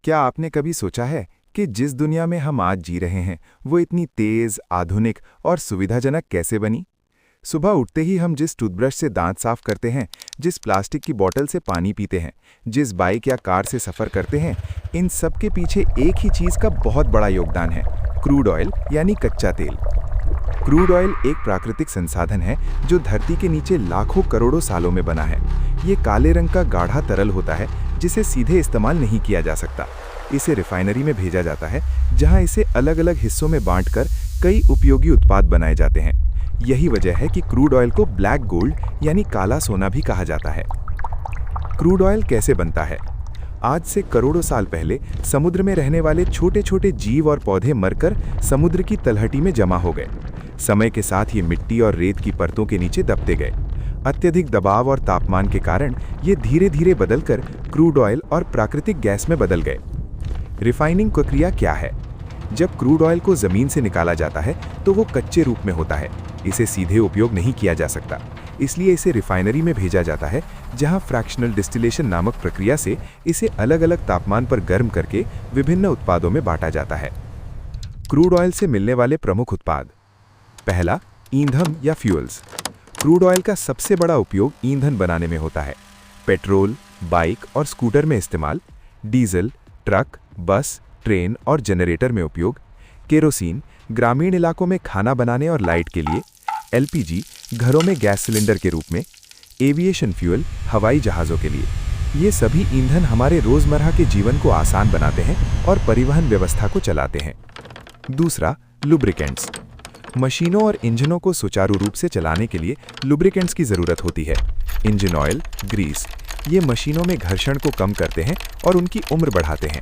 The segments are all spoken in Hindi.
क्या आपने कभी सोचा है कि जिस दुनिया में हम आज जी रहे हैं वो इतनी तेज, आधुनिक और सुविधाजनक कैसे बनी? सुबह उठते ही हम जिस टूथब्रश से दांत साफ करते हैं, जिस प्लास्टिक की बोतल से पानी पीते हैं, जिस बाइक या कार से सफ़र करते हैं, इन सब के पीछे एक ही चीज़ का बहुत बड़ा योगदान है, क्रूड ऑयल यानी कच्चा तेल। क्रूड ऑयल एक प्राकृतिक संसाधन है जो धरती के नीचे लाखों करोड़ों सालों में बना है। ये काले रंग का गाढ़ा तरल होता है जिसे सीधे इस्तेमाल नहीं किया जा सकता। इसे रिफाइनरी में भेजा जाता है जहां इसे अलग अलग हिस्सों में बांटकर कई उपयोगी उत्पाद बनाए जाते हैं। यही वजह है कि क्रूड ऑयल को ब्लैक गोल्ड यानी काला सोना भी कहा जाता है। क्रूड ऑयल कैसे बनता है? आज से करोड़ों साल पहले समुद्र में रहने वाले छोटे छोटे जीव और पौधे मरकर समुद्र की तलहटी में जमा हो गए। समय के साथ ये मिट्टी और रेत की परतों के नीचे दबते गए। अत्यधिक दबाव और तापमान के कारण ये धीरे धीरे बदलकर क्रूड ऑयल और प्राकृतिक गैस में बदल गए। रिफाइनिंग प्रक्रिया क्या है? जब क्रूड ऑयल को जमीन से निकाला जाता है तो वो कच्चे रूप में होता है। इसे सीधे उपयोग नहीं किया जा सकता, इसलिए इसे रिफाइनरी में भेजा जाता है जहां फ्रैक्शनल डिस्टिलेशन नामक प्रक्रिया से इसे अलग अलग तापमान पर गर्म करके विभिन्न उत्पादों में बांटा जाता है। क्रूड ऑयल से मिलने वाले प्रमुख उत्पाद। पहला, ईंधन या फ्यूल्स। क्रूड ऑयल का सबसे बड़ा उपयोग ईंधन बनाने में होता है। पेट्रोल, बाइक और स्कूटर में इस्तेमाल, डीजल, ट्रक, बस, ट्रेन और जनरेटर में उपयोग, केरोसिन, ग्रामीण इलाकों में खाना बनाने और लाइट के लिए, एलपीजी, घरों में गैस सिलेंडर के रूप में, एविएशन फ्यूल, हवाई जहाज़ों के लिए। ये सभी ईंधन हमारे रोज़मर्रा के जीवन को आसान बनाते हैं और परिवहन व्यवस्था को चलाते हैं। दूसरा, लुब्रिकेंट्स। मशीनों और इंजनों को सुचारू रूप से चलाने के लिए लुब्रिकेंट्स की ज़रूरत होती है। इंजन ऑयल, ग्रीस, ये मशीनों में घर्षण को कम करते हैं और उनकी उम्र बढ़ाते हैं।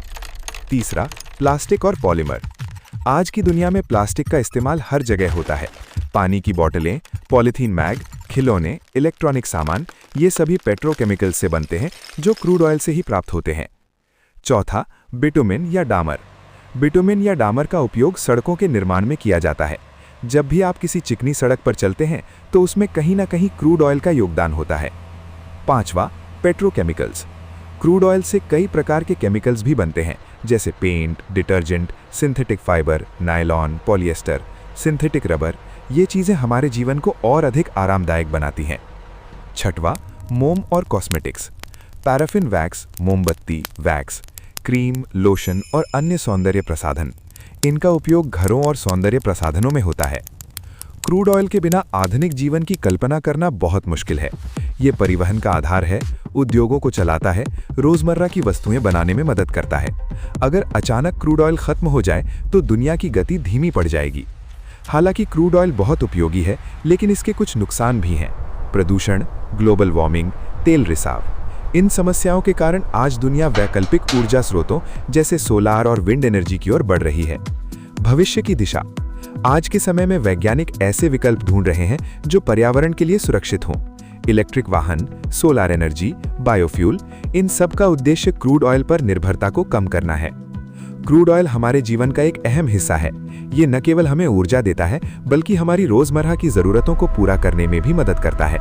तीसरा, प्लास्टिक और पॉलीमर। आज की दुनिया में प्लास्टिक का इस्तेमाल हर जगह होता है। पानी की बोतलें, पॉलीथीन बैग, खिलौने, इलेक्ट्रॉनिक सामान, ये सभी पेट्रोकेमिकल्स से बनते हैं जो क्रूड ऑयल से ही प्राप्त होते हैं। चौथा, बिटुमिन या डामर। बिटुमिन या डामर का उपयोग सड़कों के निर्माण में किया जाता है। जब भी आप किसी चिकनी सड़क पर चलते हैं तो उसमें कहीं ना कहीं क्रूड ऑयल का योगदान होता है। पांचवा, पेट्रोकेमिकल्स। क्रूड ऑयल से कई प्रकार के केमिकल्स भी बनते हैं, जैसे paint, detergent, synthetic fibre, nylon, polyester, synthetic rubber. ये चीज़ें हमारे जीवन को और अधिक आरामदायक बनाती हैं। छठवां, मोम और कॉस्मेटिक्स। पैराफिन वैक्स, मोमबत्ती, वैक्स, क्रीम, लोशन और अन्य सौंदर्य प्रसाधन, इनका उपयोग घरों और सौंदर्य प्रसाधनों में होता है। क्रूड ऑयल के बिना आधुनिक जीवन की कल्पना करना बहुत मुश्किल है। ये परिवहन का आधार है, उद्योगों को चलाता है, रोजमर्रा की वस्तुएं बनाने में मदद करता है। अगर अचानक क्रूड ऑयल खत्म हो जाए तो दुनिया की गति धीमी पड़ जाएगी। हालांकि क्रूड ऑयल बहुत उपयोगी है, लेकिन इसके कुछ नुकसान भी हैं। प्रदूषण, ग्लोबल वार्मिंग, तेल रिसाव, इन समस्याओं के कारण आज दुनिया वैकल्पिक ऊर्जा स्रोतों जैसे सोलार और विंड एनर्जी की ओर बढ़ रही है। भविष्य की दिशा। आज के समय में वैज्ञानिक ऐसे विकल्प ढूंढ रहे हैं जो पर्यावरण के लिए सुरक्षित हों। इलेक्ट्रिक वाहन, सोलार एनर्जी, बायोफ्यूल, इन सब का उद्देश्य क्रूड ऑयल पर निर्भरता को कम करना है। क्रूड ऑयल हमारे जीवन का एक अहम हिस्सा है। ये न केवल हमें ऊर्जा देता है, बल्कि हमारी रोजमर्रा की जरूरतों को पूरा करने में भी मदद करता है।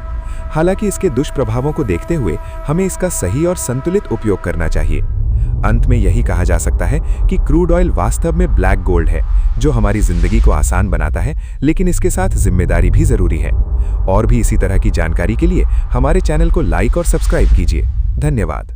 हालांकि इसके दुष्प्रभावों को देखते हुए हमें इसका सही और संतुलित उपयोग करना चाहिए। अंत में यही कहा जा सकता है कि क्रूड ऑयल वास्तव में ब्लैक गोल्ड है, जो हमारी जिंदगी को आसान बनाता है, लेकिन इसके साथ जिम्मेदारी भी जरूरी है। और भी इसी तरह की जानकारी के लिए हमारे चैनल को लाइक और सब्सक्राइब कीजिए। धन्यवाद।